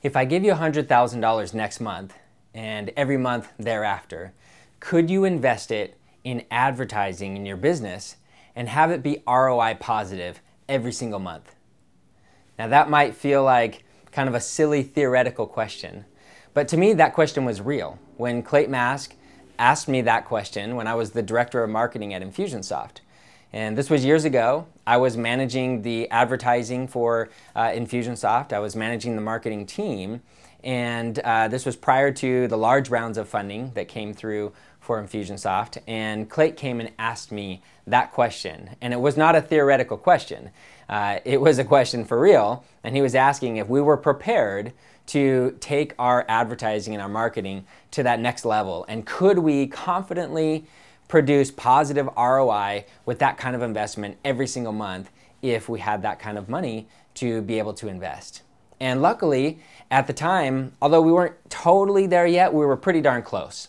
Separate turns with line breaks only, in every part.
If I give you $100,000 next month and every month thereafter, could you invest it in advertising in your business and have it be ROI positive every single month? Now that might feel like kind of a silly theoretical question, but to me that question was real. When Clayton Mask asked me that question when I was the director of marketing at Infusionsoft, and this was years ago. I was managing the advertising for Infusionsoft. I was managing the marketing team, and this was prior to the large rounds of funding that came through for Infusionsoft. And Clayton came and asked me that question, and it was not a theoretical question. It was a question for real, and he was asking if we were prepared to take our advertising and our marketing to that next level, and could we confidently produce positive ROI with that kind of investment every single month if we had that kind of money to be able to invest. And luckily, at the time, although we weren't totally there yet, we were pretty darn close.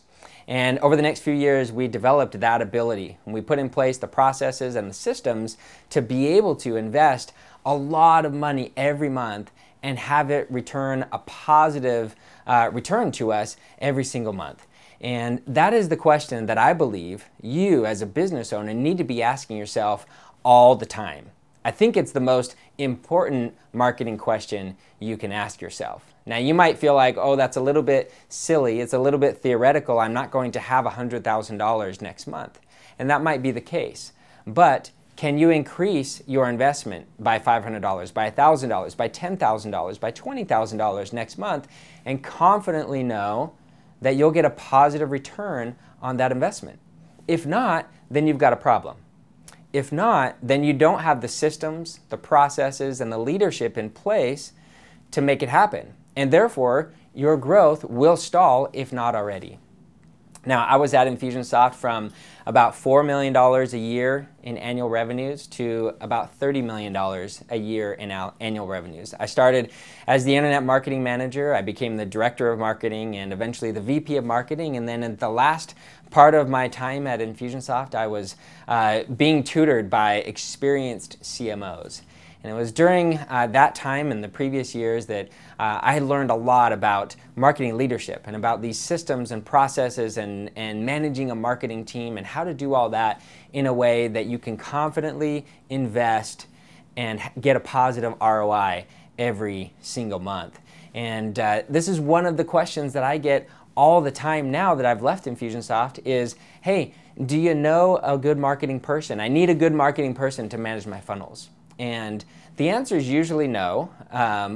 And over the next few years, we developed that ability, and we put in place the processes and the systems to be able to invest a lot of money every month and have it return a positive return to us every single month. And that is the question that I believe you as a business owner need to be asking yourself all the time. I think it's the most important marketing question you can ask yourself. Now you might feel like, oh, that's a little bit silly, it's a little bit theoretical, I'm not going to have $100,000 next month. And that might be the case. But can you increase your investment by $500, by $1,000, by $10,000, by $20,000 next month and confidently know that you'll get a positive return on that investment? If not, then you've got a problem. If not, then you don't have the systems, the processes, and the leadership in place to make it happen. And therefore, your growth will stall if not already. Now, I was at Infusionsoft from about $4 million a year in annual revenues to about $30 million a year in annual revenues. I started as the internet marketing manager. I became the director of marketing and eventually the VP of marketing. And then in the last part of my time at Infusionsoft, I was being tutored by experienced CMOs. And it was during that time in the previous years that I had learned a lot about marketing leadership and about these systems and processes and managing a marketing team and how to do all that in a way that you can confidently invest and get a positive ROI every single month. And this is one of the questions that I get all the time now that I've left Infusionsoft is, hey, do you know a good marketing person? I need a good marketing person to manage my funnels. And the answer is usually no,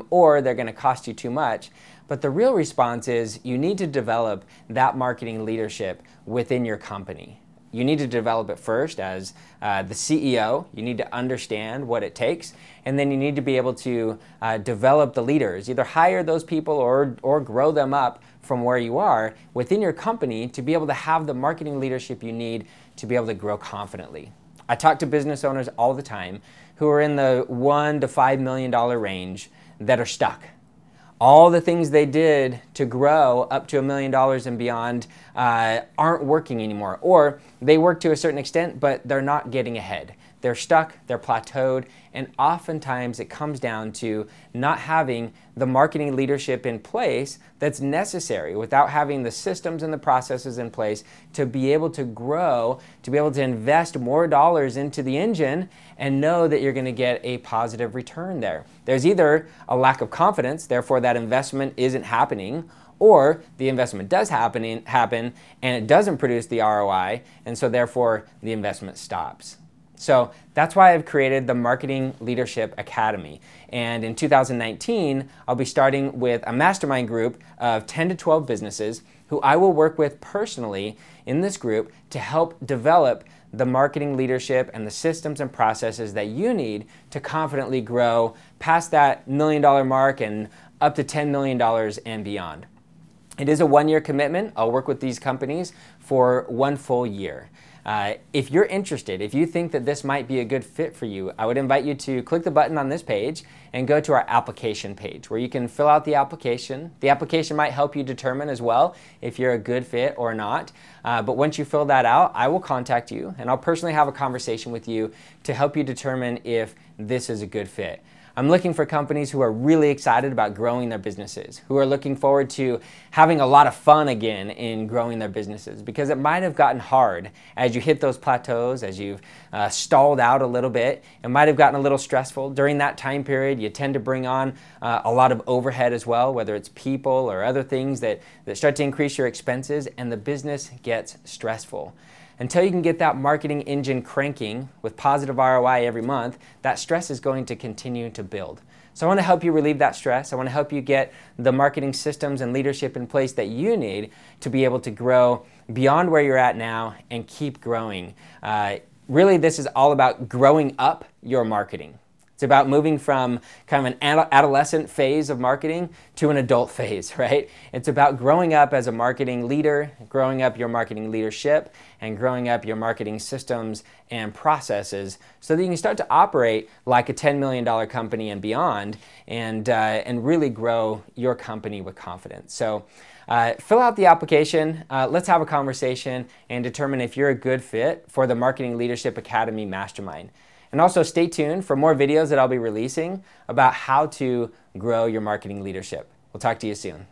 or they're going to cost you too much. But the real response is you need to develop that marketing leadership within your company. You need to develop it first as the CEO. You need to understand what it takes, and then you need to be able to develop the leaders, either hire those people or grow them up from where you are within your company to be able to have the marketing leadership you need to be able to grow confidently. I talk to business owners all the time who are in the $1 to $5 million range that are stuck. All the things they did to grow up to $1 million and beyond aren't working anymore, or they work to a certain extent, but they're not getting ahead. They're stuck, they're plateaued, and oftentimes it comes down to not having the marketing leadership in place that's necessary, without having the systems and the processes in place to be able to grow, to be able to invest more dollars into the engine and know that you're going to get a positive return there. There's either a lack of confidence, therefore that investment isn't happening, or the investment does happen and it doesn't produce the ROI, and so therefore the investment stops. So that's why I've created the Marketing Leadership Academy. And in 2019, I'll be starting with a mastermind group of 10 to 12 businesses who I will work with personally in this group to help develop the marketing leadership and the systems and processes that you need to confidently grow past that $1 million mark and up to $10 million and beyond. It is a one-year commitment. I'll work with these companies for 1 full year. If you're interested, if you think that this might be a good fit for you, I would invite you to click the button on this page and go to our application page where you can fill out the application. The application might help you determine as well if you're a good fit or not. But once you fill that out, I will contact you and I'll personally have a conversation with you to help you determine if this is a good fit. I'm looking for companies who are really excited about growing their businesses, who are looking forward to having a lot of fun again in growing their businesses, because it might have gotten hard as you hit those plateaus, as you've stalled out a little bit. It might have gotten a little stressful. During that time period, you tend to bring on a lot of overhead as well, whether it's people or other things that start to increase your expenses, and the business gets stressful. Until you can get that marketing engine cranking with positive ROI every month, that stress is going to continue to build. So I want to help you relieve that stress. I want to help you get the marketing systems and leadership in place that you need to be able to grow beyond where you're at now and keep growing. Really, this is all about growing up your marketing. It's about moving from kind of an adolescent phase of marketing to an adult phase, right? It's about growing up as a marketing leader, growing up your marketing leadership, and growing up your marketing systems and processes so that you can start to operate like a $10 million company and beyond, and really grow your company with confidence. So fill out the application, let's have a conversation and determine if you're a good fit for the Marketing Leadership Academy Mastermind. And also stay tuned for more videos that I'll be releasing about how to grow your marketing leadership. We'll talk to you soon.